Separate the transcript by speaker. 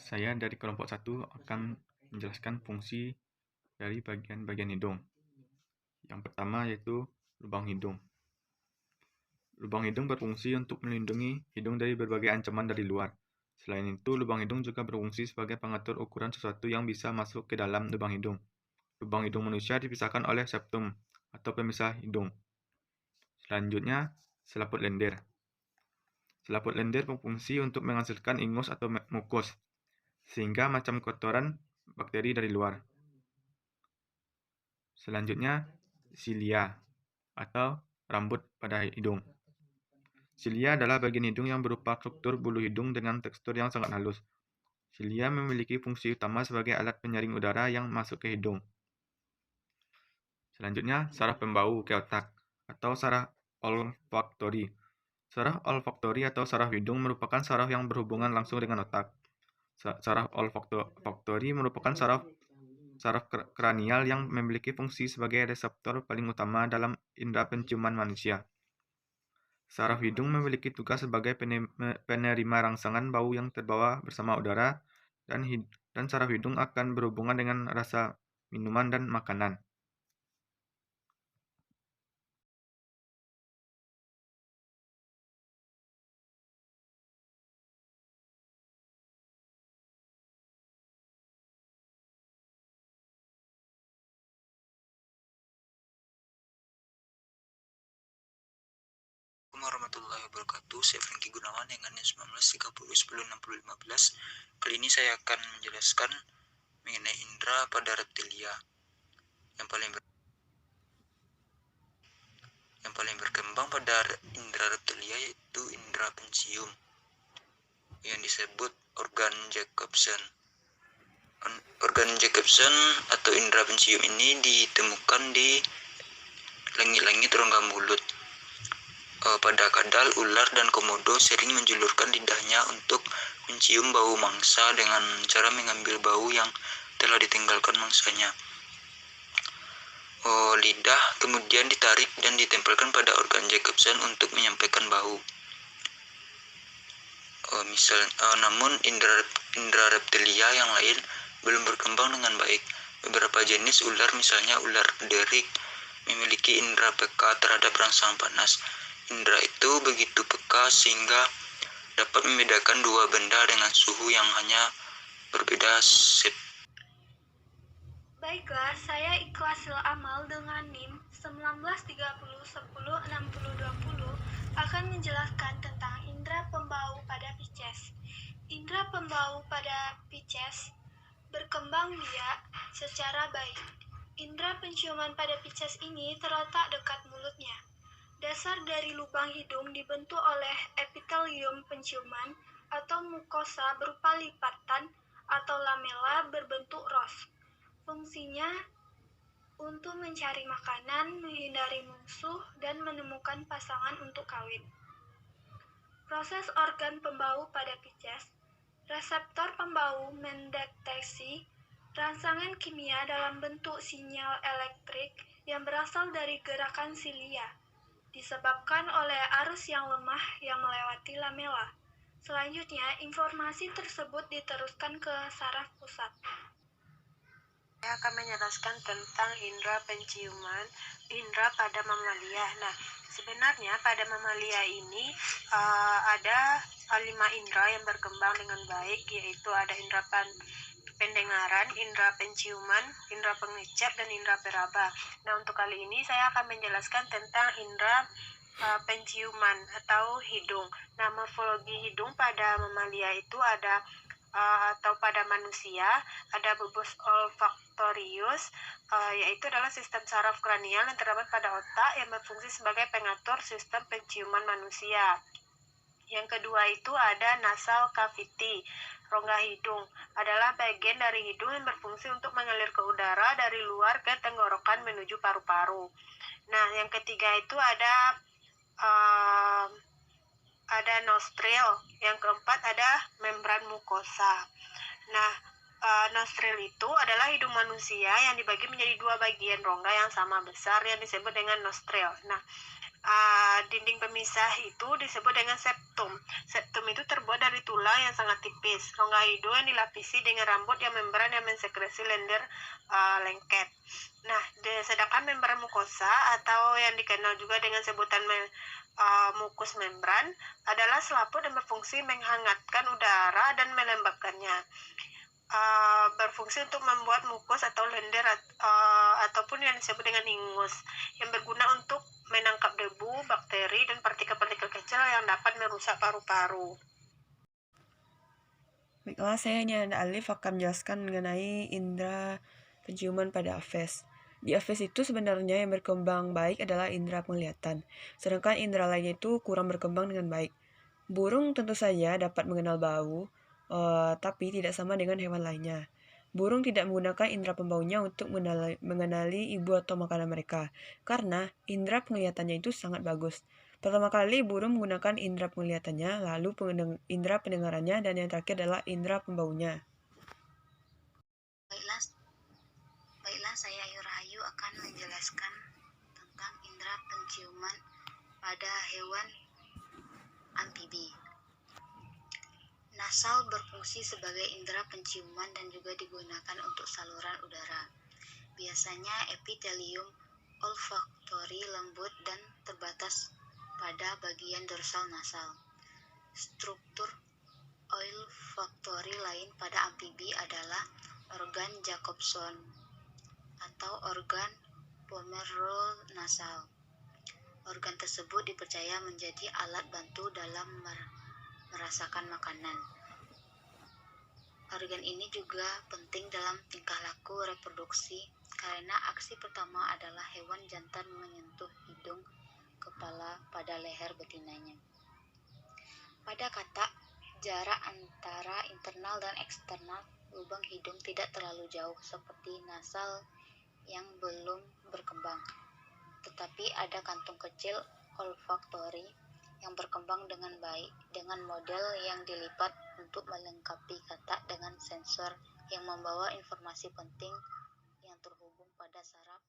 Speaker 1: Saya dari kelompok 1 akan menjelaskan fungsi dari bagian-bagian hidung. Yang pertama yaitu lubang hidung. Lubang hidung berfungsi untuk melindungi hidung dari berbagai ancaman dari luar. Selain itu, lubang hidung juga berfungsi sebagai pengatur ukuran sesuatu yang bisa masuk ke dalam lubang hidung. Lubang hidung manusia dipisahkan oleh septum atau pemisah hidung. Selanjutnya, selaput lendir. Selaput lendir berfungsi untuk menghasilkan ingus atau mukus, sehingga macam kotoran bakteri dari luar. Selanjutnya, silia atau rambut pada hidung. Silia adalah bagian hidung yang berupa struktur bulu hidung dengan tekstur yang sangat halus. Silia memiliki fungsi utama sebagai alat penyaring udara yang masuk ke hidung. Selanjutnya, saraf pembau ke otak atau saraf olfaktori. Saraf olfaktori atau saraf hidung merupakan saraf yang berhubungan langsung dengan otak. Saraf olfaktori merupakan saraf kranial yang memiliki fungsi sebagai reseptor paling utama dalam indera penciuman manusia. Saraf hidung memiliki tugas sebagai penerima rangsangan bau yang terbawa bersama udara, dan saraf hidung akan berhubungan dengan rasa minuman dan makanan.
Speaker 2: Assalamualaikum warahmatullahi wabarakatuh. Saya Franky Gunawan dengan NIM 1930 10 60 15. Kali ini saya akan menjelaskan mengenai indera pada reptilia. Yang paling berkembang pada indera reptilia yaitu indera pencium yang disebut organ Jacobson. Organ Jacobson atau indera pencium ini ditemukan di langit-langit rongga mulut. Pada kadal, ular, dan komodo sering menjulurkan lidahnya untuk mencium bau mangsa dengan cara mengambil bau yang telah ditinggalkan mangsanya. Lidah kemudian ditarik dan ditempelkan pada organ Jacobson untuk menyampaikan bau. Namun indera reptilia yang lain belum berkembang dengan baik. Beberapa jenis ular, misalnya ular derik, memiliki indera peka terhadap rangsangan panas. Indera itu begitu peka sehingga dapat membedakan dua benda dengan suhu yang hanya berbeda sep.
Speaker 3: Baiklah, saya Ikhlas Amal dengan NIM 1930 10 60 20 akan menjelaskan tentang indera pembau pada Pisces. Indera pembau pada Pisces berkembang biak secara baik. Indera penciuman pada Pisces ini terletak dekat mulutnya. Dasar dari lubang hidung dibentuk oleh epitelium penciuman atau mukosa berupa lipatan atau lamela berbentuk ros. Fungsinya untuk mencari makanan, menghindari musuh, dan menemukan pasangan untuk kawin. Proses organ pembau pada Pisces. Reseptor pembau mendeteksi rangsangan kimia dalam bentuk sinyal elektrik yang berasal dari gerakan silia, disebabkan oleh arus yang lemah yang melewati lamela. Selanjutnya, informasi tersebut diteruskan ke saraf pusat.
Speaker 4: Saya akan menjelaskan tentang indera penciuman, indera pada mamalia. Nah, sebenarnya pada mamalia ini ada 5 indera yang berkembang dengan baik, yaitu ada indera pendengaran, indera penciuman, indera pengecap, dan indera peraba. Nah, untuk kali ini saya akan menjelaskan tentang indera penciuman atau hidung. Nah, morfologi hidung pada mamalia itu ada atau pada manusia ada bulbus olfaktorius, yaitu adalah sistem saraf kranial yang terdapat pada otak yang berfungsi sebagai pengatur sistem penciuman manusia. Yang kedua itu ada nasal cavity. Rongga hidung adalah bagian dari hidung yang berfungsi untuk mengalir ke udara dari luar ke tenggorokan menuju paru-paru. Nah, yang ketiga itu ada nostril. Yang keempat ada membran mukosa. Nah, nostril itu adalah hidung manusia yang dibagi menjadi 2 bagian rongga yang sama besar yang disebut dengan nostril. Nah, dinding pemisah itu disebut dengan septum. Septum itu terbuat dari tulang yang sangat tipis. Rongga hidung yang dilapisi dengan rambut yang membran yang mensekresi lendir lengket. Nah, sedangkan membran mukosa atau yang dikenal juga dengan sebutan mukus membran adalah selaput dan berfungsi menghangatkan udara dan melembabkannya. Berfungsi untuk membuat mukus atau lendir ataupun yang disebut dengan ingus yang berguna untuk menangkap debu, bakteri, dan partikel-partikel kecil yang dapat merusak paru-paru.
Speaker 5: Baiklah, saya Nyan Alif akan menjelaskan mengenai indera penciuman pada aves. Di aves itu sebenarnya yang berkembang baik adalah indera penglihatan, sedangkan indera lainnya itu kurang berkembang dengan baik. Burung tentu saja dapat mengenal bau, tapi tidak sama dengan hewan lainnya. Burung tidak menggunakan indera pembaunya untuk mengenali ibu atau makanan mereka, karena indera penglihatannya itu sangat bagus. Pertama kali burung menggunakan indera penglihatannya, lalu indera pendengarannya, dan yang terakhir adalah indera pembaunya.
Speaker 6: Baiklah, saya Ayu Rahayu akan menjelaskan tentang indera penciuman pada hewan amfibi. Nasal berfungsi sebagai indera penciuman dan juga digunakan untuk saluran udara. Biasanya epitelium olfaktori lembut dan terbatas pada bagian dorsal nasal. Struktur olfaktori lain pada amfibi adalah organ Jacobson atau organ pomeronasal. Organ tersebut dipercaya menjadi alat bantu dalam merasakan makanan. Organ ini juga penting dalam tingkah laku reproduksi karena aksi pertama adalah hewan jantan menyentuh hidung kepala pada leher betinanya. Pada katak, jarak antara internal dan eksternal lubang hidung tidak terlalu jauh seperti nasal yang belum berkembang, tetapi ada kantung kecil olfaktori yang berkembang dengan baik dengan model yang dilipat untuk melengkapi katak dengan sensor yang membawa informasi penting yang terhubung pada saraf